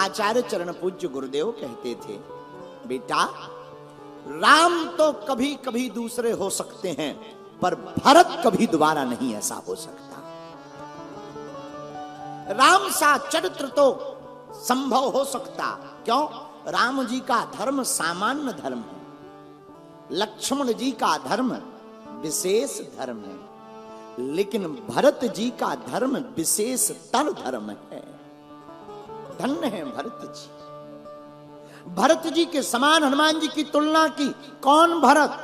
आचार्य चरण पूज्य गुरुदेव कहते थे, बेटा राम तो कभी कभी दूसरे हो सकते हैं, पर भरत कभी दोबारा नहीं ऐसा हो सकता। राम सा चरित्र तो संभव हो सकता, क्यों? राम जी का धर्म सामान्य धर्म है, लक्ष्मण जी का धर्म विशेष धर्म है, लेकिन भरत जी का धर्म विशेष तर धर्म है। धन्य है भरत जी। भरत जी के समान हनुमान जी की तुलना की कौन भरत?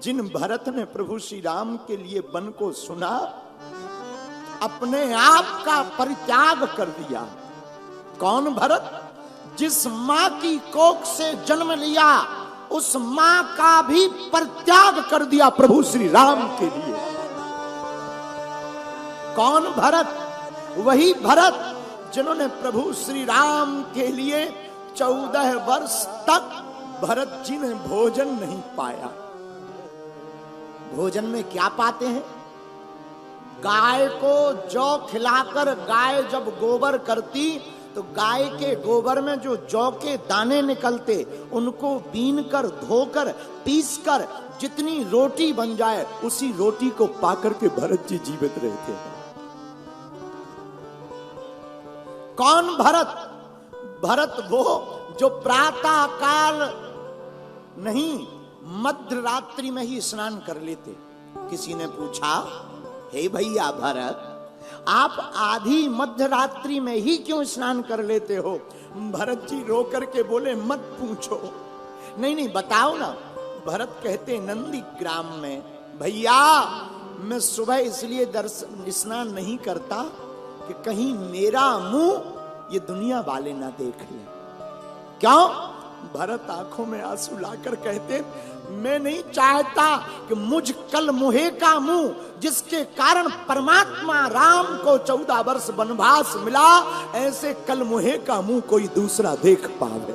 जिन भरत ने प्रभु श्री राम के लिए वन को सुना, अपने आप का परित्याग कर दिया। कौन भरत? जिस मां की कोख से जन्म लिया, उस मां का भी परित्याग कर दिया प्रभु श्री राम के लिए। कौन भरत? वही भरत जिन्होंने प्रभु श्री राम के लिए 14 वर्ष तक भरत जी ने भोजन नहीं पाया। भोजन में क्या पाते हैं? गाय को जौ खिलाकर गाय जब गोबर करती तो गाय के गोबर में जो जौ के दाने निकलते, उनको बीन कर धोकर पीसकर जितनी रोटी बन जाए, उसी रोटी को पाकर के भरत जी जीवित रहते हैं। कौन भरत? भरत वो जो प्रातः काल नहीं, मध्य रात्रि में ही स्नान कर लेते। किसी ने पूछा, हे भैया भरत, आप आधी मध्य रात्रि में ही क्यों स्नान कर लेते हो? भरत जी रो करके बोले, मत पूछो। नहीं बताओ ना। भरत कहते, नंदी ग्राम में भैया मैं सुबह इसलिए स्नान नहीं करता कि कहीं मेरा मुंह ये दुनिया वाले ना देख ले। क्यों? भरत आंखों में आंसू लाकर कहते, मैं नहीं चाहता कि मुझ कल मुहे का मुंह, जिसके कारण परमात्मा राम को 14 वर्ष वनवास मिला, ऐसे कल मुहे का मुंह कोई दूसरा देख पावे।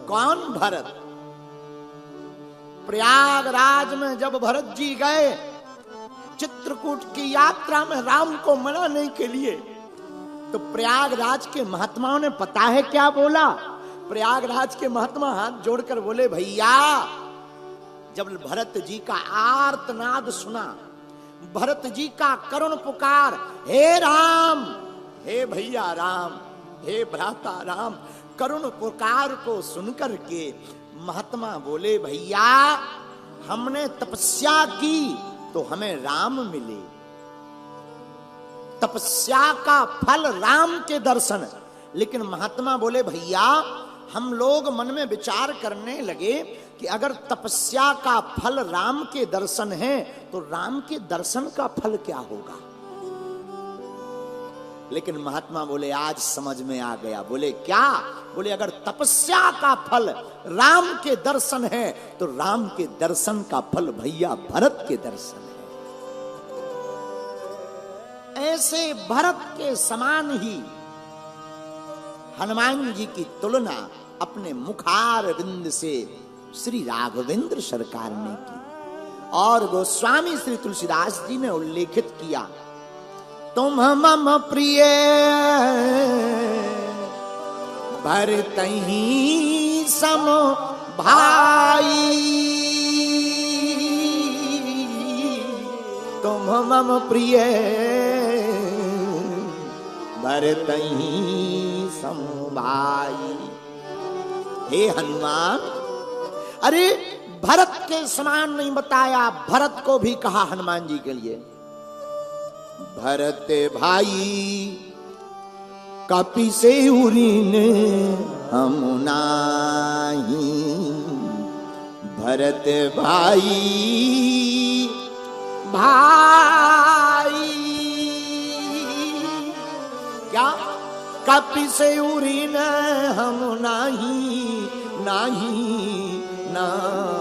कौन भरत? प्रयागराज में जब भरत जी गए चित्रकूट की यात्रा में राम को मनाने के लिए, तो प्रयागराज के महात्माओं ने पता है क्या बोला? प्रयागराज के महात्मा हाथ जोड़कर बोले, भैया जब भरत जी का आर्तनाद सुना, भरत जी का करुण पुकार, हे राम, हे भैया राम, हे भ्राता राम, करुण पुकार को सुनकर के महात्मा बोले, भैया हमने तपस्या की तो हमें राम मिले। तपस्या का फल राम के दर्शन। लेकिन महात्मा बोले, भैया हम लोग मन में विचार करने लगे कि अगर तपस्या का फल राम के दर्शन है, तो राम के दर्शन का फल क्या होगा? लेकिन महात्मा बोले, आज समझ में आ गया। बोले, क्या? बोले, अगर तपस्या का फल राम के दर्शन है, तो राम के दर्शन का फल भैया भरत के दर्शन है। ऐसे भरत के समान ही हनुमान जी की तुलना अपने मुखार विंद से श्री राघवेंद्र सरकार ने की, और गोस्वामी श्री तुलसीदास जी ने उल्लेखित किया, तुम मम प्रिय भरतहि सम भाई, तुम मम प्रिय भरतहि सम भाई। हे हनुमान, अरे भरत के समान नहीं बताया, भरत को भी कहा हनुमान जी के लिए, भरत भाई कपि से उरीन हम नाही, भरत भाई भाई। क्या? कपि से उरीन हम नाही, नाही, नाही।